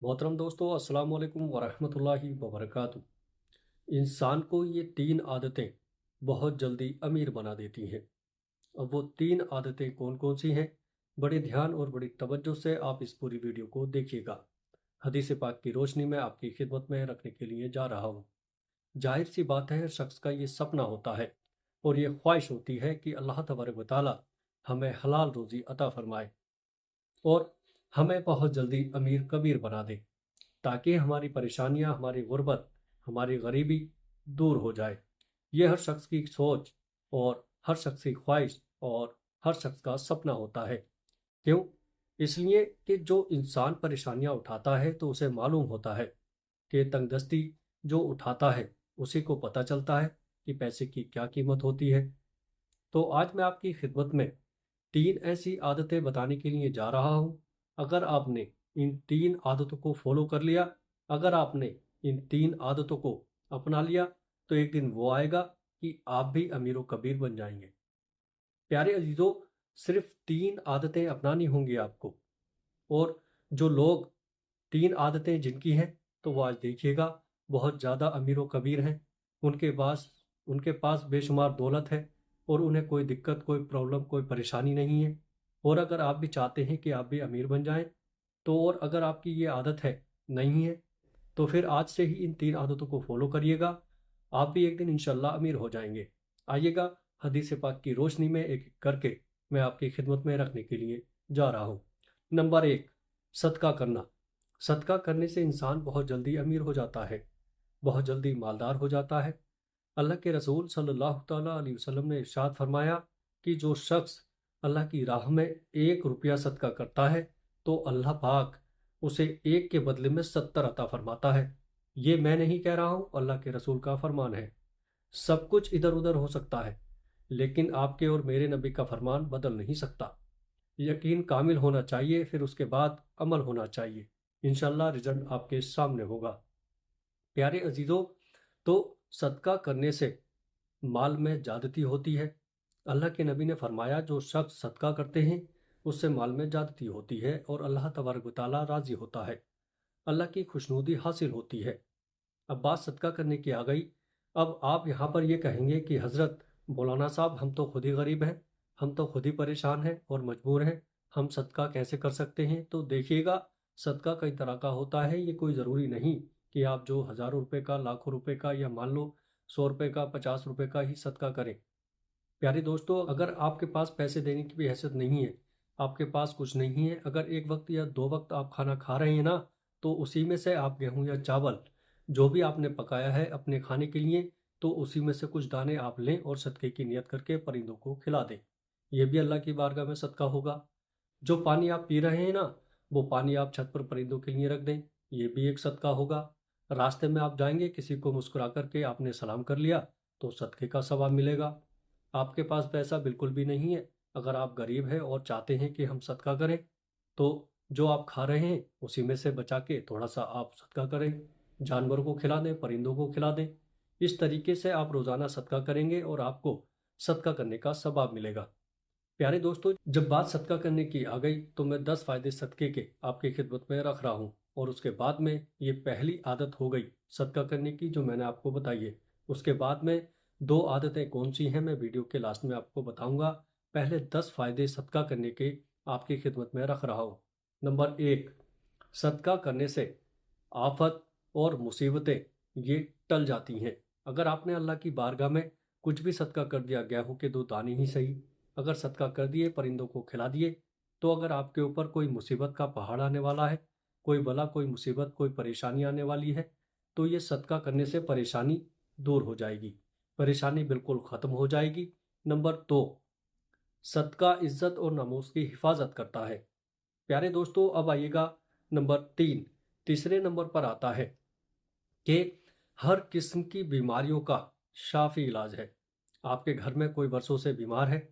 मोहतरम दोस्तों, अस्सलाम वालेकुम वरहमतुल्लाहि वबरकातुहू। इंसान को ये तीन आदतें बहुत जल्दी अमीर बना देती हैं। अब वो तीन आदतें कौन कौन सी हैं, बड़े ध्यान और बड़ी तवज्जो से आप इस पूरी वीडियो को देखिएगा। हदीस पाक की रोशनी में आपकी खिदमत में रखने के लिए जा रहा हूँ। जाहिर सी बात है, हर शख्स का ये सपना होता है और ये ख्वाहिश होती है कि अल्लाह तबारक व तआला हमें हलाल रोज़ी अता फरमाए और हमें बहुत जल्दी अमीर कबीर बना दे, ताकि हमारी परेशानियां, हमारी गुर्बत, हमारी गरीबी दूर हो जाए। ये हर शख्स की सोच और हर शख्स की ख्वाहिश और हर शख्स का सपना होता है। क्यों? इसलिए कि जो इंसान परेशानियां उठाता है तो उसे मालूम होता है कि तंगदस्ती जो उठाता है उसी को पता चलता है कि पैसे की क्या कीमत होती है। तो आज मैं आपकी खिदमत में तीन ऐसी आदतें बताने के लिए जा रहा हूं। अगर आपने इन तीन आदतों को फॉलो कर लिया, अगर आपने इन तीन आदतों को अपना लिया, तो एक दिन वो आएगा कि आप भी अमीर व कबीर बन जाएंगे। प्यारे अजीजों, सिर्फ तीन आदतें अपनानी होंगी आपको। और जो लोग तीन आदतें जिनकी हैं, तो वो आज देखिएगा बहुत ज़्यादा अमीर व कबीर हैं। उनके पास उनके पास बेशुमार दौलत है और उन्हें कोई दिक्कत, कोई प्रॉब्लम, कोई परेशानी नहीं है। और अगर आप भी चाहते हैं कि आप भी अमीर बन जाएं, तो और अगर आपकी ये आदत है, नहीं है, तो फिर आज से ही इन तीन आदतों को फॉलो करिएगा। आप भी एक दिन इंशाल्लाह अमीर हो जाएंगे। आइएगा, हदीस पाक की रोशनी में एक एक करके मैं आपकी खिदमत में रखने के लिए जा रहा हूँ। नंबर एक, सदका करना। सदका करने से इंसान बहुत जल्दी अमीर हो जाता है, बहुत जल्दी मालदार हो जाता है। अल्लाह के रसूल सल्लल्लाहु ताला अलैहि वसल्लम ने इरशाद फरमाया कि जो शख्स अल्लाह की राह में 1 रुपया सदका करता है, तो अल्लाह पाक उसे एक के बदले में 70 अता फरमाता है। ये मैं नहीं कह रहा हूँ, अल्लाह के रसूल का फरमान है। सब कुछ इधर उधर हो सकता है, लेकिन आपके और मेरे नबी का फरमान बदल नहीं सकता। यकीन कामिल होना चाहिए, फिर उसके बाद अमल होना चाहिए। इंशाल्लाह रिजल्ट आपके सामने होगा। प्यारे अजीजों, तो सदका करने से माल में ज्यादती होती है। अल्लाह के नबी ने फरमाया, जो शख्स सदका करते हैं उससे माल में ज्यादती होती है और अल्लाह तबारक व तआला राजी होता है, अल्लाह की खुशनुदी हासिल होती है। अब बात सदका करने की आ गई। अब आप यहाँ पर ये कहेंगे कि हज़रत मौलाना साहब, हम तो खुद ही गरीब हैं, हम तो खुद ही परेशान हैं और मजबूर हैं, हम सदका कैसे कर सकते हैं? तो देखिएगा, सदका कई तरह का होता है। ये कोई ज़रूरी नहीं कि आप जो हज़ारों रुपए का, लाखों रुपए का, या मान लो 100 रुपए का, 50 रुपए का ही सदका करें। प्यारे दोस्तों, अगर आपके पास पैसे देने की भी हैसियत नहीं है, आपके पास कुछ नहीं है, अगर एक वक्त या 2 वक्त आप खाना खा रहे हैं ना, तो उसी में से आप गेहूं या चावल जो भी आपने पकाया है अपने खाने के लिए, तो उसी में से कुछ दाने आप लें और सदके की नियत करके परिंदों को खिला दें। यह भी अल्लाह की बारगाह में सदका होगा। जो पानी आप पी रहे हैं ना, वो पानी आप छत पर परिंदों के लिए रख दें, ये भी एक सदका होगा। रास्ते में आप जाएंगे, किसी को मुस्कुरा करके आपने सलाम कर लिया, तो सदके का सवाब मिलेगा। आपके पास पैसा बिल्कुल भी नहीं है, अगर आप गरीब हैं और चाहते हैं कि हम सदका करें, तो जो आप खा रहे हैं उसी में से बचा के थोड़ा सा आप सदका करें, जानवरों को खिला दें, परिंदों को खिला दें। इस तरीके से आप रोज़ाना सदका करेंगे और आपको सदका करने का सवाब मिलेगा। प्यारे दोस्तों, जब बात सदका करने की आ गई, तो मैं 10 फायदे सदके के आपकी खिदमत में रख रहा हूँ। और उसके बाद में ये पहली आदत हो गई सदका करने की, जो मैंने आपको बताई है। उसके बाद में 2 आदतें कौन सी हैं, मैं वीडियो के लास्ट में आपको बताऊंगा। पहले 10 फायदे सदका करने के आपकी खिदमत में रख रहा हूँ। नंबर 1, सदका करने से आफत और मुसीबतें ये टल जाती हैं। अगर आपने अल्लाह की बारगाह में कुछ भी सदका कर दिया, गेहूं के 2 दाने ही सही, अगर सदका कर दिए, परिंदों को खिला दिए, तो अगर आपके ऊपर कोई मुसीबत का पहाड़ आने वाला है, कोई बला, कोई मुसीबत, कोई परेशानी आने वाली है, तो ये सदका करने से परेशानी दूर हो जाएगी, परेशानी बिल्कुल ख़त्म हो जाएगी। नंबर 2, सदका इज्जत और नामूस की हिफाजत करता है। प्यारे दोस्तों, अब आइएगा नंबर 3। तीसरे नंबर पर आता है कि हर किस्म की बीमारियों का शाफी इलाज है। आपके घर में कोई वर्षों से बीमार है,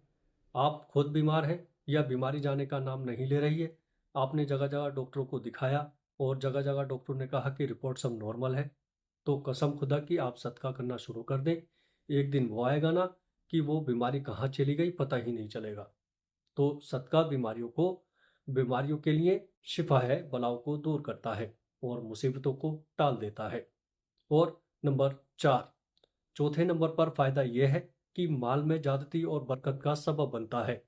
आप खुद बीमार हैं, या बीमारी जाने का नाम नहीं ले रही है, आपने जगह जगह डॉक्टरों को दिखाया और जगह जगह डॉक्टरों ने कहा कि रिपोर्ट सब नॉर्मल है, तो कसम खुदा की आप सदका करना शुरू कर दें। एक दिन वो आएगा ना कि वो बीमारी कहाँ चली गई पता ही नहीं चलेगा। तो सदका बीमारियों के लिए शिफा है, बलाओं को दूर करता है। और मुसीबतों को टाल देता है। और नंबर 4, चौथे नंबर पर फ़ायदा यह है कि माल में ज़्यादती और बरकत का सबब बनता है।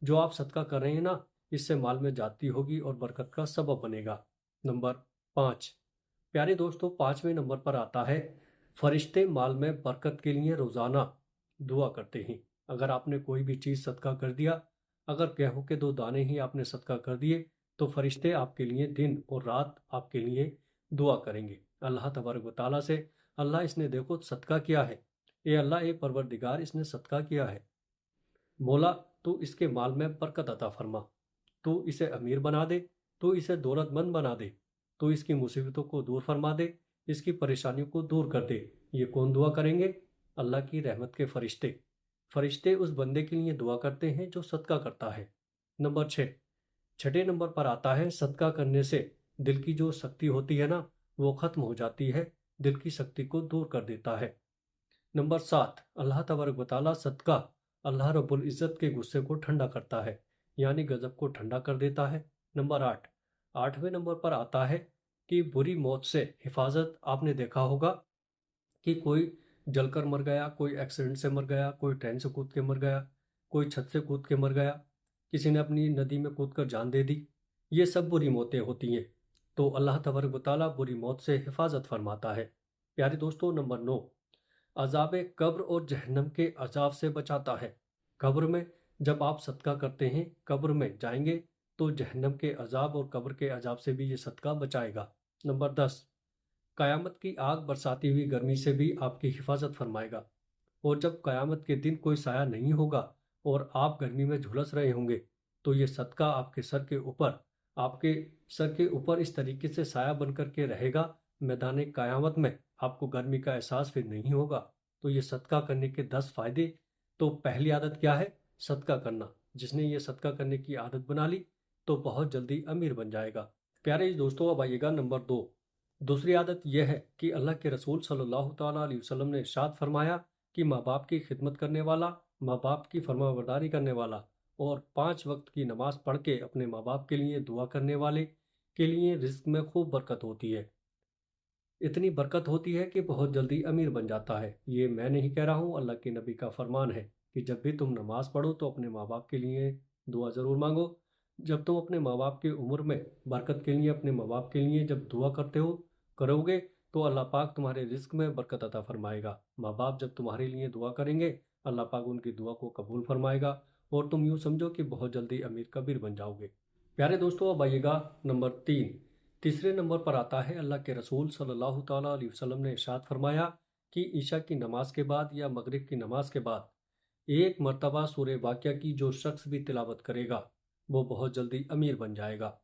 जो आप सदका कर रहे हैं ना, इससे माल में ज़्यादती होगी और बरकत का सबब बनेगा। नंबर 5, प्यारे दोस्तों, 5वें नंबर पर आता है, फरिश्ते माल में बरकत के लिए रोज़ाना दुआ करते हैं। अगर आपने कोई भी चीज़ सदका कर दिया, अगर गेहूं के 2 दाने ही आपने सदका कर दिए, तो फरिश्ते आपके लिए दिन और रात आपके लिए दुआ करेंगे अल्लाह तबारक व तआला से। अल्लाह, इसने देखो सदका किया है, ए अल्लाह, ए परवरदिगार, इसने सदका किया है, मौला तू इसके माल में बरकत अता फरमा, तू इसे अमीर बना दे, तू इसे दौलतमंद बना दे, तू इसकी मुसीबतों को दूर फरमा दे, इसकी परेशानियों को दूर कर दे। ये कौन दुआ करेंगे? अल्लाह की रहमत के फरिश्ते। फरिश्ते उस बंदे के लिए दुआ करते हैं जो सदका करता है। नंबर 6, छठे नंबर पर आता है, सदका करने से दिल की जो शक्ति होती है ना, वो खत्म हो जाती है, दिल की शक्ति को दूर कर देता है। नंबर 7, अल्लाह तबारक व तआला सदका अल्लाह रब्बुल इज़्ज़त के गुस्से को ठंडा करता है, यानी गजब को ठंडा कर देता है। नंबर 8, 8वें नंबर पर आता है कि बुरी मौत से हिफाजत। आपने देखा होगा कि कोई जलकर मर गया, कोई एक्सीडेंट से मर गया, कोई ट्रेन से कूद के मर गया, कोई छत से कूद के मर गया, किसी ने अपनी नदी में कूद कर जान दे दी। ये सब बुरी मौतें होती हैं। तो अल्लाह तबारक व तआला बुरी मौत से हिफाजत फरमाता है। प्यारे दोस्तों, नंबर 9, अजाब कब्र और जहन्नम के अजाब से बचाता है। कब्र में जब आप सदका करते हैं, कब्र में जाएंगे तो जहन्नम के अजाब और कब्र के अजाब से भी ये सदका बचाएगा। नंबर 10, कयामत की आग बरसाती हुई गर्मी से भी आपकी हिफाजत फरमाएगा। और जब कयामत के दिन कोई साया नहीं होगा और आप गर्मी में झुलस रहे होंगे, तो ये सदका आपके सर के ऊपर इस तरीके से साया बन करके रहेगा, मैदान कयामत में आपको गर्मी का एहसास फिर नहीं होगा। तो ये सदका करने के 10 फायदे। तो पहली आदत क्या है? सदका करना। जिसने ये सदका करने की आदत बना ली तो बहुत जल्दी अमीर बन जाएगा। प्यारे दोस्तों, अब आइएगा नंबर 2। दूसरी आदत यह है कि अल्लाह के रसूल सल्लल्लाहु ताला अलैहि वसल्लम ने इरशाद फरमाया कि माँ बाप की खिदमत करने वाला, माँ बाप की फरमाबरदारी करने वाला और 5 वक्त की नमाज पढ़ के अपने माँ बाप के लिए दुआ करने वाले के लिए रिज्क में खूब बरकत होती है। इतनी बरकत होती है कि बहुत जल्दी अमीर बन जाता है। ये मैं नहीं कह रहा हूँ, अल्लाह के नबी का फरमान है कि जब भी तुम नमाज पढ़ो तो अपने माँ बाप के लिए दुआ ज़रूर मांगो। जब तुम अपने माँ बाप की उम्र में बरकत के लिए अपने माँ बाप के लिए जब दुआ करोगे तो अल्लाह पाक तुम्हारे रिस्क में बरकत अता फरमाएगा। माँ बाप जब तुम्हारे लिए दुआ करेंगे, अल्लाह पाक उनकी दुआ को कबूल फरमाएगा और तुम यूँ समझो कि बहुत जल्दी अमीर कबीर बन जाओगे। प्यारे दोस्तों, अब आइएगा नंबर 3। तीसरे नंबर पर आता है, अल्लाह के रसूल सल्लल्लाहु ताला अलैहि वसल्लम ने इरशाद फरमाया कि ईशा की नमाज के बाद या मगरिब की नमाज के बाद एक मर्तबा सूरह वाक़िया की जो शख्स भी तिलावत करेगा वो बहुत जल्दी अमीर बन जाएगा।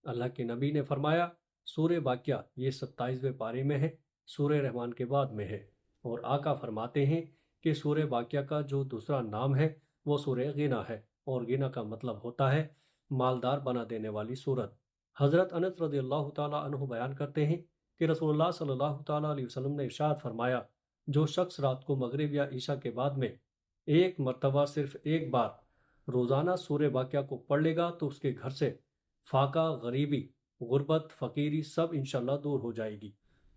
अल्लाह के नबी ने फरमाया, सूरह वाक़िया ये 27वें पारे में है, सूरह रहमान के बाद में है। और आका फरमाते हैं कि सूरह वाक़िया का जो दूसरा नाम है वो सूरह गिना है, और गिना का मतलब होता है मालदार बना देने वाली सूरत। हज़रत अनस रज़ियल्लाहु ताला अन्हु बयान करते हैं कि रसूलुल्लाह सल्लल्लाहु ताला अलैहि वसल्लम ने इरशाद फरमाया, जो शख्स रात को मगरिब या ईशा के बाद में एक मर्तबा सिर्फ एक बार रोज़ाना सूरह वाक़िया को पढ़ लेगा तो उसके घर से फाका, गरीबी, गुर्बत, फ़कीरी सब इंशाल्लाह दूर हो जाएगी।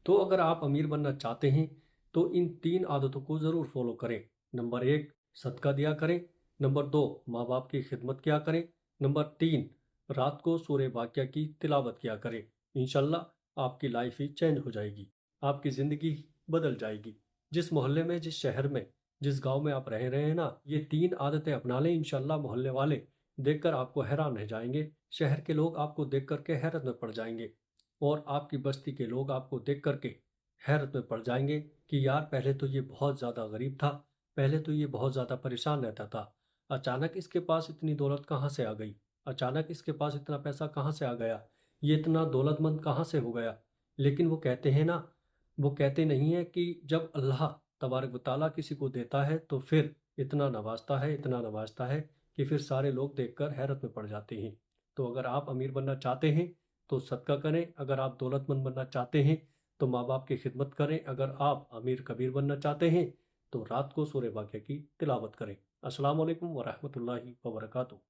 तो अगर आप अमीर बनना चाहते हैं तो इन 3 आदतों को ज़रूर फॉलो करें। नंबर 1, सदका दिया करें। नंबर 2, माँ बाप की खिदमत किया करें। नंबर 3, रात को सूरह वाक़िया की तिलावत किया करें। इंशाल्लाह आपकी लाइफ ही चेंज हो जाएगी, आपकी ज़िंदगी बदल जाएगी। जिस मोहल्ले में, जिस शहर में, जिस गांव में आप रह रहे हैं ना, ये 3 आदतें अपना लें, इंशाल्लाह मोहल्ले वाले देखकर आपको हैरान रह जाएंगे। शहर के लोग आपको देख करके हैरत में पड़ जाएंगे और आपकी बस्ती के लोग आपको देख करके हैरत में पड़ जाएंगे कि यार, पहले तो ये बहुत ज़्यादा गरीब था, पहले तो ये बहुत ज़्यादा परेशान रहता था, अचानक इसके पास इतनी दौलत कहाँ से आ गई, अचानक इसके पास इतना पैसा कहाँ से आ गया, ये इतना दौलतमंद कहाँ से हो गया। लेकिन वो कहते हैं ना, वो कहते नहीं है कि जब अल्लाह तबारक व तआला किसी को देता है तो फिर इतना नवाजता है, इतना नवाजता है कि फिर सारे लोग देखकर हैरत में पड़ जाते हैं। तो अगर आप अमीर बनना चाहते हैं तो सदका करें, अगर आप दौलतमंद बनना चाहते हैं तो माँ बाप की खिदमत करें, अगर आप अमीर कबीर बनना चाहते हैं तो रात को सूरह वाक़िया की तिलावत करें। अस्सलाम वालेकुम व रहमतुल्लाहि व बरकातुहू।